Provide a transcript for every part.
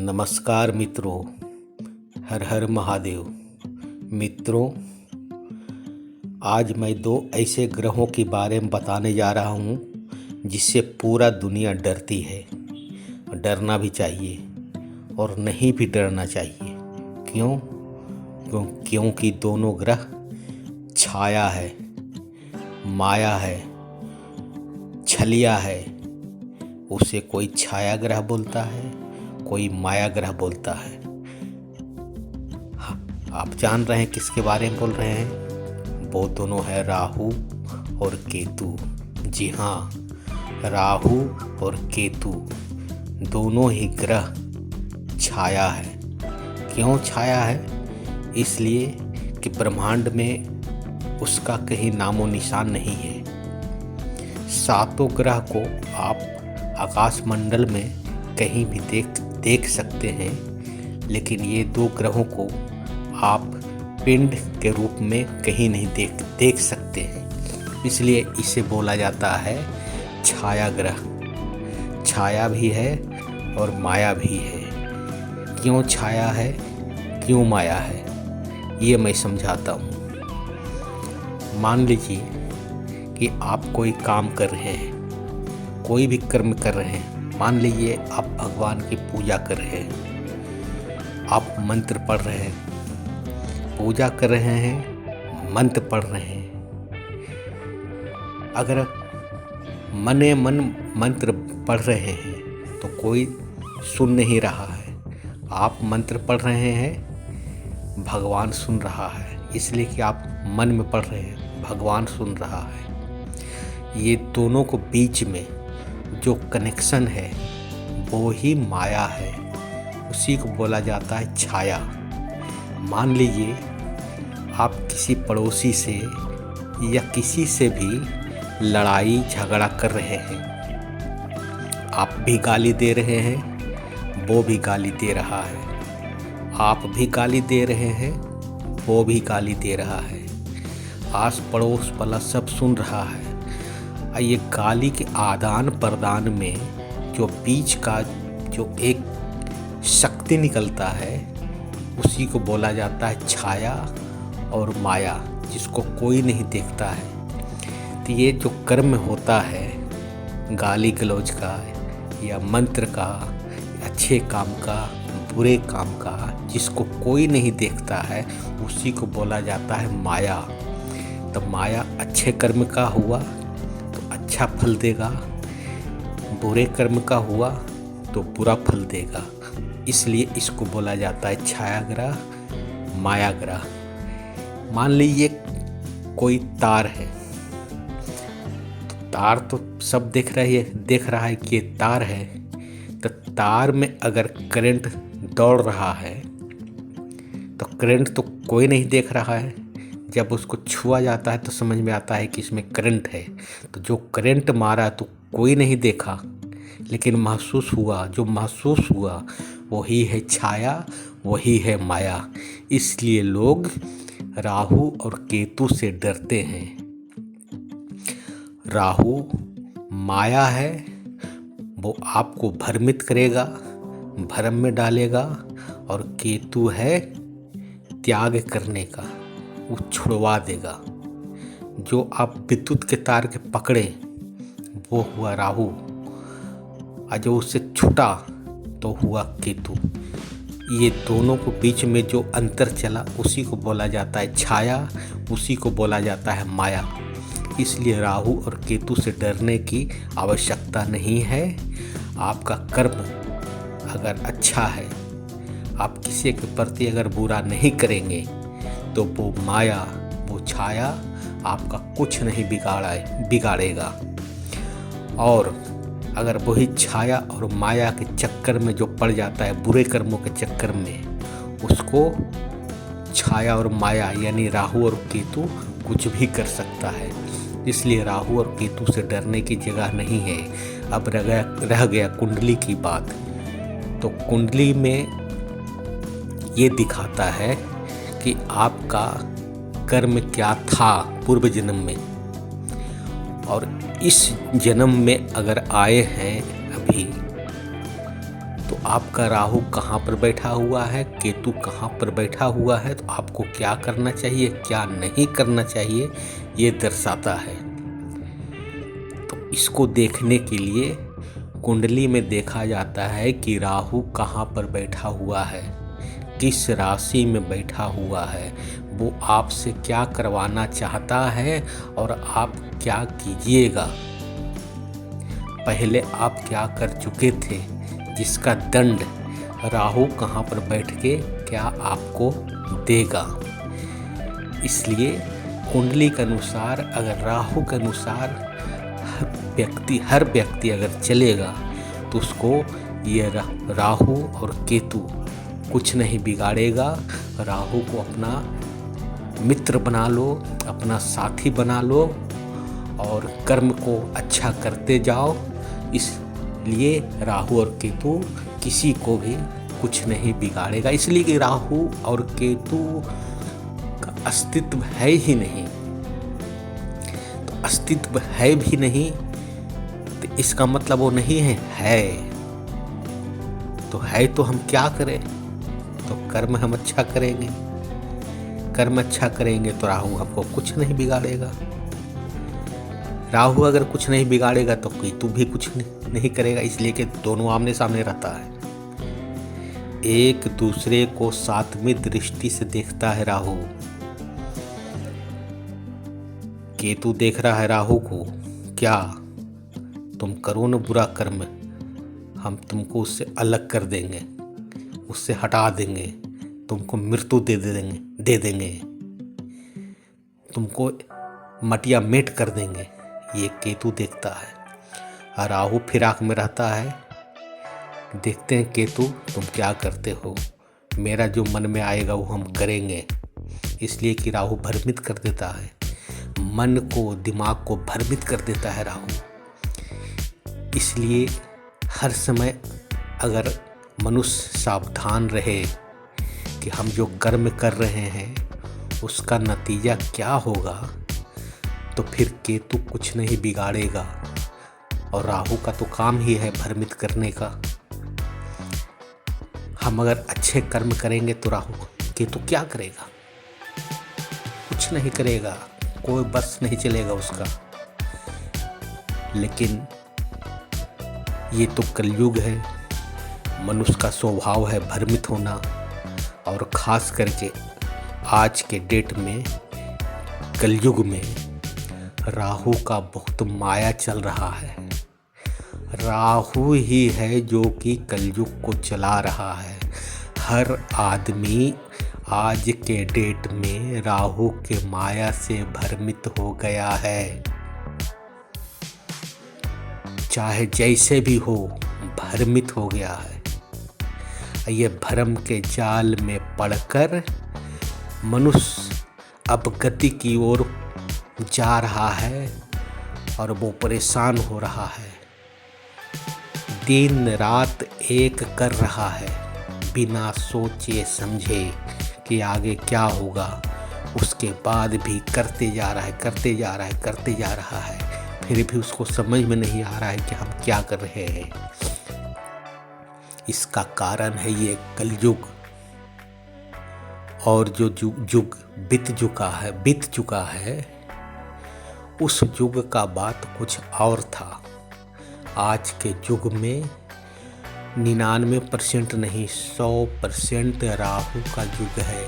नमस्कार मित्रों, हर हर महादेव। मित्रों, आज मैं दो ऐसे ग्रहों के बारे में बताने जा रहा हूँ जिससे पूरा दुनिया डरती है। डरना भी चाहिए और नहीं भी डरना चाहिए। क्योंकि दोनों ग्रह छाया है, माया है, छलिया है। उसे कोई छाया ग्रह बोलता है, कोई माया ग्रह बोलता है। आप जान रहे हैं किसके बारे में बोल रहे हैं? वो दोनों है राहु और केतु। जी हाँ, राहु और केतु दोनों ही ग्रह छाया है। क्यों छाया है? इसलिए कि ब्रह्मांड में उसका कहीं नामो निशान नहीं है। सातों ग्रह को आप आकाशमंडल में कहीं भी देख सकते हैं, लेकिन ये दो ग्रहों को आप पिंड के रूप में कहीं नहीं देख सकते हैं। इसलिए इसे बोला जाता है छाया ग्रह। छाया भी है और माया भी है। क्यों छाया है, क्यों माया है, ये मैं समझाता हूँ। मान लीजिए कि आप कोई काम कर रहे हैं, कोई भी कर्म कर रहे हैं। मान लीजिए आप भगवान की पूजा कर रहे हैं, आप मंत्र पढ़ रहे हैं, पूजा कर रहे हैं, मंत्र पढ़ रहे हैं। अगर मने मन मंत्र पढ़ रहे हैं तो कोई सुन नहीं रहा है। आप मंत्र पढ़ रहे हैं, भगवान सुन रहा है, इसलिए कि आप मन में पढ़ रहे हैं, भगवान सुन रहा है। ये दोनों को बीच में जो कनेक्शन है वो ही माया है। उसी को बोला जाता है छाया। मान लीजिए आप किसी पड़ोसी से या किसी से भी लड़ाई झगड़ा कर रहे हैं। आप भी गाली दे रहे हैं, वो भी गाली दे रहा है। आप भी गाली दे रहे हैं, वो भी गाली दे रहा है। आस पड़ोस वाला सब सुन रहा है। ये गाली के आदान प्रदान में जो बीच का जो एक शक्ति निकलता है, उसी को बोला जाता है छाया और माया, जिसको कोई नहीं देखता है। तो ये जो कर्म होता है, गाली गलौज का या मंत्र का, अच्छे काम का, बुरे काम का, जिसको कोई नहीं देखता है, उसी को बोला जाता है माया। तो माया अच्छे कर्म का हुआ अच्छा फल देगा, बुरे कर्म का हुआ तो बुरा फल देगा। इसलिए इसको बोला जाता है छाया ग्रह, माया ग्रह। मान लीजिए कोई तार है, तो तार तो सब देख रहा है कि ये तार है। तो तार में अगर करंट दौड़ रहा है तो करंट तो कोई नहीं देख रहा है। जब उसको छुआ जाता है तो समझ में आता है कि इसमें करंट है। तो जो करंट मारा तो कोई नहीं देखा, लेकिन जो महसूस हुआ वही है छाया, वही है माया। इसलिए लोग राहु और केतु से डरते हैं। राहु माया है, वो आपको भ्रमित करेगा, भ्रम में डालेगा। और केतु है त्याग करने का, वो छुड़वा देगा। जो आप विद्युत के तार के पकड़े वो हुआ राहु, और जो उससे छूटा तो हुआ केतु। ये दोनों को बीच में जो अंतर चला उसी को बोला जाता है छाया, उसी को बोला जाता है माया। इसलिए राहु और केतु से डरने की आवश्यकता नहीं है। आपका कर्म अगर अच्छा है, आप किसी के प्रति अगर बुरा नहीं करेंगे, तो वो माया, वो छाया आपका कुछ नहीं बिगाड़ेगा। और अगर वही छाया और माया के चक्कर में जो पड़ जाता है, बुरे कर्मों के चक्कर में, उसको छाया और माया यानी राहु और केतु कुछ भी कर सकता है। इसलिए राहु और केतु से डरने की जगह नहीं है। अब रह गया कुंडली की बात। तो कुंडली में ये दिखाता है कि आपका कर्म क्या था पूर्व जन्म में, और इस जन्म में अगर आए हैं अभी, तो आपका राहु कहाँ पर बैठा हुआ है, केतु कहाँ पर बैठा हुआ है, तो आपको क्या करना चाहिए, क्या नहीं करना चाहिए, ये दर्शाता है। तो इसको देखने के लिए कुंडली में देखा जाता है कि राहु कहाँ पर बैठा हुआ है, किस राशि में बैठा हुआ है, वो आपसे क्या करवाना चाहता है और आप क्या कीजिएगा। पहले आप क्या कर चुके थे जिसका दंड राहु कहाँ पर बैठ के क्या आपको देगा। इसलिए कुंडली के अनुसार, अगर राहु के अनुसार हर व्यक्ति अगर चलेगा तो उसको ये राहु और केतु कुछ नहीं बिगाड़ेगा। राहु को अपना मित्र बना लो, अपना साथी बना लो और कर्म को अच्छा करते जाओ। इसलिए राहु और केतु किसी को भी कुछ नहीं बिगाड़ेगा, इसलिए कि राहु और केतु का अस्तित्व है ही नहीं। तो अस्तित्व है भी नहीं तो इसका मतलब वो नहीं है। तो है तो हम क्या करें, तो कर्म हम अच्छा करेंगे। कर्म अच्छा करेंगे तो राहु आपको कुछ नहीं बिगाड़ेगा। राहु अगर कुछ नहीं बिगाड़ेगा तो केतु भी कुछ नहीं करेगा, इसलिए कि दोनों आमने सामने रहता है। एक दूसरे को सातवीं दृष्टि से देखता है राहु। केतु देख रहा है राहु को, क्या तुम करो न बुरा कर्म, हम तुमको उससे अलग कर देंगे, उससे हटा देंगे, तुमको मृत्यु दे देंगे, तुमको मटिया मेट कर देंगे। ये केतु देखता है। और राहु फिराक में रहता है, देखते हैं केतु तुम क्या करते हो, मेरा जो मन में आएगा वो हम करेंगे। इसलिए कि राहु भ्रमित कर देता है, मन को, दिमाग को भ्रमित कर देता है राहु। इसलिए हर समय अगर मनुष्य सावधान रहे कि हम जो कर्म कर रहे हैं उसका नतीजा क्या होगा, तो फिर केतु कुछ नहीं बिगाड़ेगा। और राहु का तो काम ही है भ्रमित करने का। हम अगर अच्छे कर्म करेंगे तो राहु केतु क्या करेगा, कुछ नहीं करेगा, कोई बस नहीं चलेगा उसका। लेकिन ये तो कलयुग है, मनुष्य का स्वभाव है भ्रमित होना। और ख़ास करके आज के डेट में, कलयुग में राहु का बहुत माया चल रहा है। राहु ही है जो कि कलयुग को चला रहा है। हर आदमी आज के डेट में राहु के माया से भ्रमित हो गया है। चाहे जैसे भी हो, भ्रमित हो गया है। ये भ्रम के जाल में पड़कर मनुष्य अब गति की ओर जा रहा है और वो परेशान हो रहा है। दिन रात एक कर रहा है, बिना सोचे समझे कि आगे क्या होगा। उसके बाद भी करते जा रहा है, फिर भी उसको समझ में नहीं आ रहा है कि हम क्या कर रहे हैं। इसका कारण है ये कलयुग। और जो युग बीत चुका है उस युग का बात कुछ और था। आज के युग में 99% नहीं 100% राहु का युग है।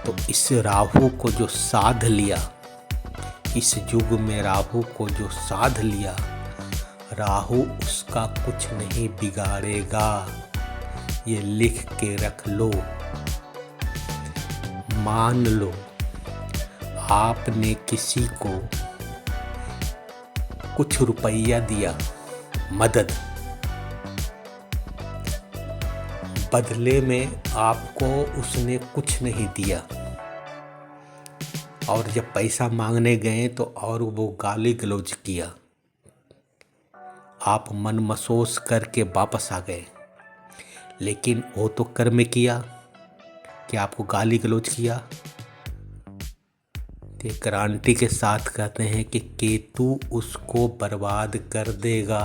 तो इस राहु को जो साध लिया, इस युग में राहु को जो साध लिया, राहु उसका कुछ नहीं बिगाड़ेगा। ये लिख के रख लो। मान लो आपने किसी को कुछ रुपया दिया मदद, बदले में आपको उसने कुछ नहीं दिया, और जब पैसा मांगने गए तो और वो गाली गलौज किया। आप मन महसूस करके वापस आ गए, लेकिन वो तो कर्म किया कि आपको गाली गलौज किया। तो गारंटी के साथ कहते हैं कि केतु उसको बर्बाद कर देगा।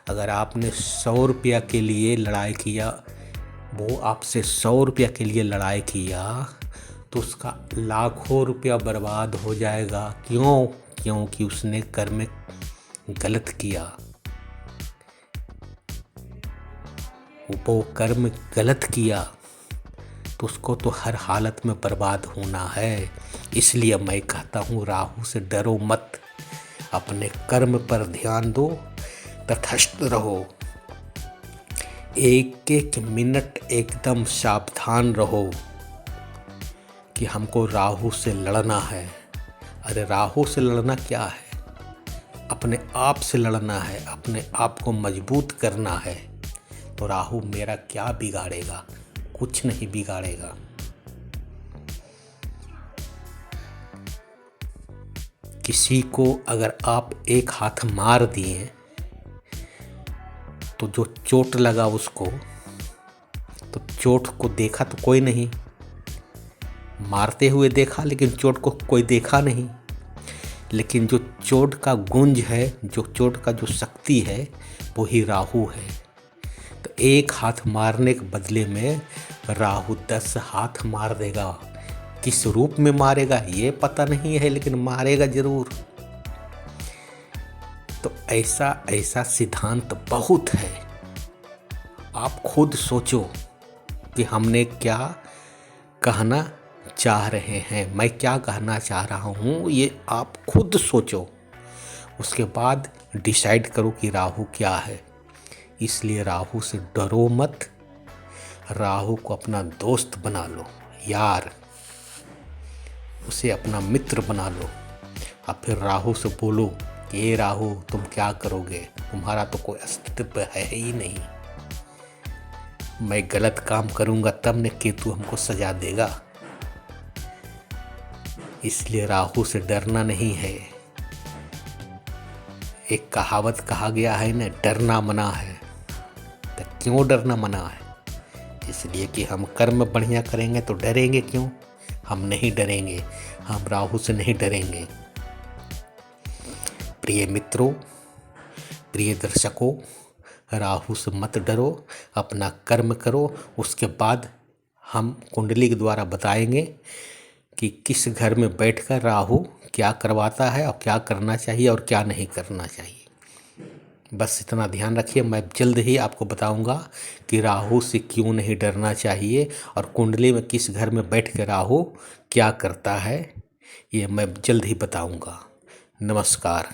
अगर आपने 100 रुपया के लिए लड़ाई किया, वो आपसे 100 रुपया के लिए लड़ाई किया, तो उसका लाखों रुपया बर्बाद हो जाएगा। क्यों? क्योंकि उसने कर्म गलत किया। वो कर्म गलत किया तो उसको तो हर हालत में बर्बाद होना है। इसलिए मैं कहता हूँ, राहु से डरो मत, अपने कर्म पर ध्यान दो, तटस्थ रहो, एक एक मिनट एकदम सावधान रहो कि हमको राहु से लड़ना है। अरे राहु से लड़ना क्या है? अपने आप से लड़ना है, अपने आप को मजबूत करना है। तो राहु मेरा क्या बिगाड़ेगा? कुछ नहीं बिगाड़ेगा। किसी को अगर आप एक हाथ मार दिए तो जो चोट लगा उसको, तो चोट को देखा तो कोई नहीं, मारते हुए देखा लेकिन चोट को कोई देखा नहीं। लेकिन जो चोट का गुंज है, जो चोट का जो शक्ति है, वो ही राहु है। तो एक हाथ मारने के बदले में राहु 10 हाथ मार देगा। किस रूप में मारेगा ये पता नहीं है, लेकिन मारेगा जरूर। तो ऐसा सिद्धांत बहुत है। आप खुद सोचो कि हमने क्या कहना चाह रहे हैं, मैं क्या कहना चाह रहा हूँ, ये आप खुद सोचो। उसके बाद डिसाइड करो कि राहु क्या है। इसलिए राहु से डरो मत, राहु को अपना दोस्त बना लो, यार, उसे अपना मित्र बना लो। अब फिर राहु से बोलो कि ये राहु तुम क्या करोगे, तुम्हारा तो कोई अस्तित्व है ही नहीं, मैं गलत काम करूँगा तब न केतु हमको सजा देगा। इसलिए राहु से डरना नहीं है। एक कहावत कहा गया है ना, डरना मना है। तो क्यों डरना मना है? इसलिए कि हम कर्म बढ़िया करेंगे तो डरेंगे क्यों? हम नहीं डरेंगे, हम राहु से नहीं डरेंगे। प्रिय मित्रों, प्रिय दर्शकों, राहु से मत डरो, अपना कर्म करो। उसके बाद हम कुंडली के द्वारा बताएंगे कि किस घर में बैठकर राहु क्या करवाता है और क्या करना चाहिए और क्या नहीं करना चाहिए। बस इतना ध्यान रखिए। मैं जल्द ही आपको बताऊंगा कि राहु से क्यों नहीं डरना चाहिए और कुंडली में किस घर में बैठ कर राहु क्या करता है, ये मैं जल्द ही बताऊंगा। नमस्कार।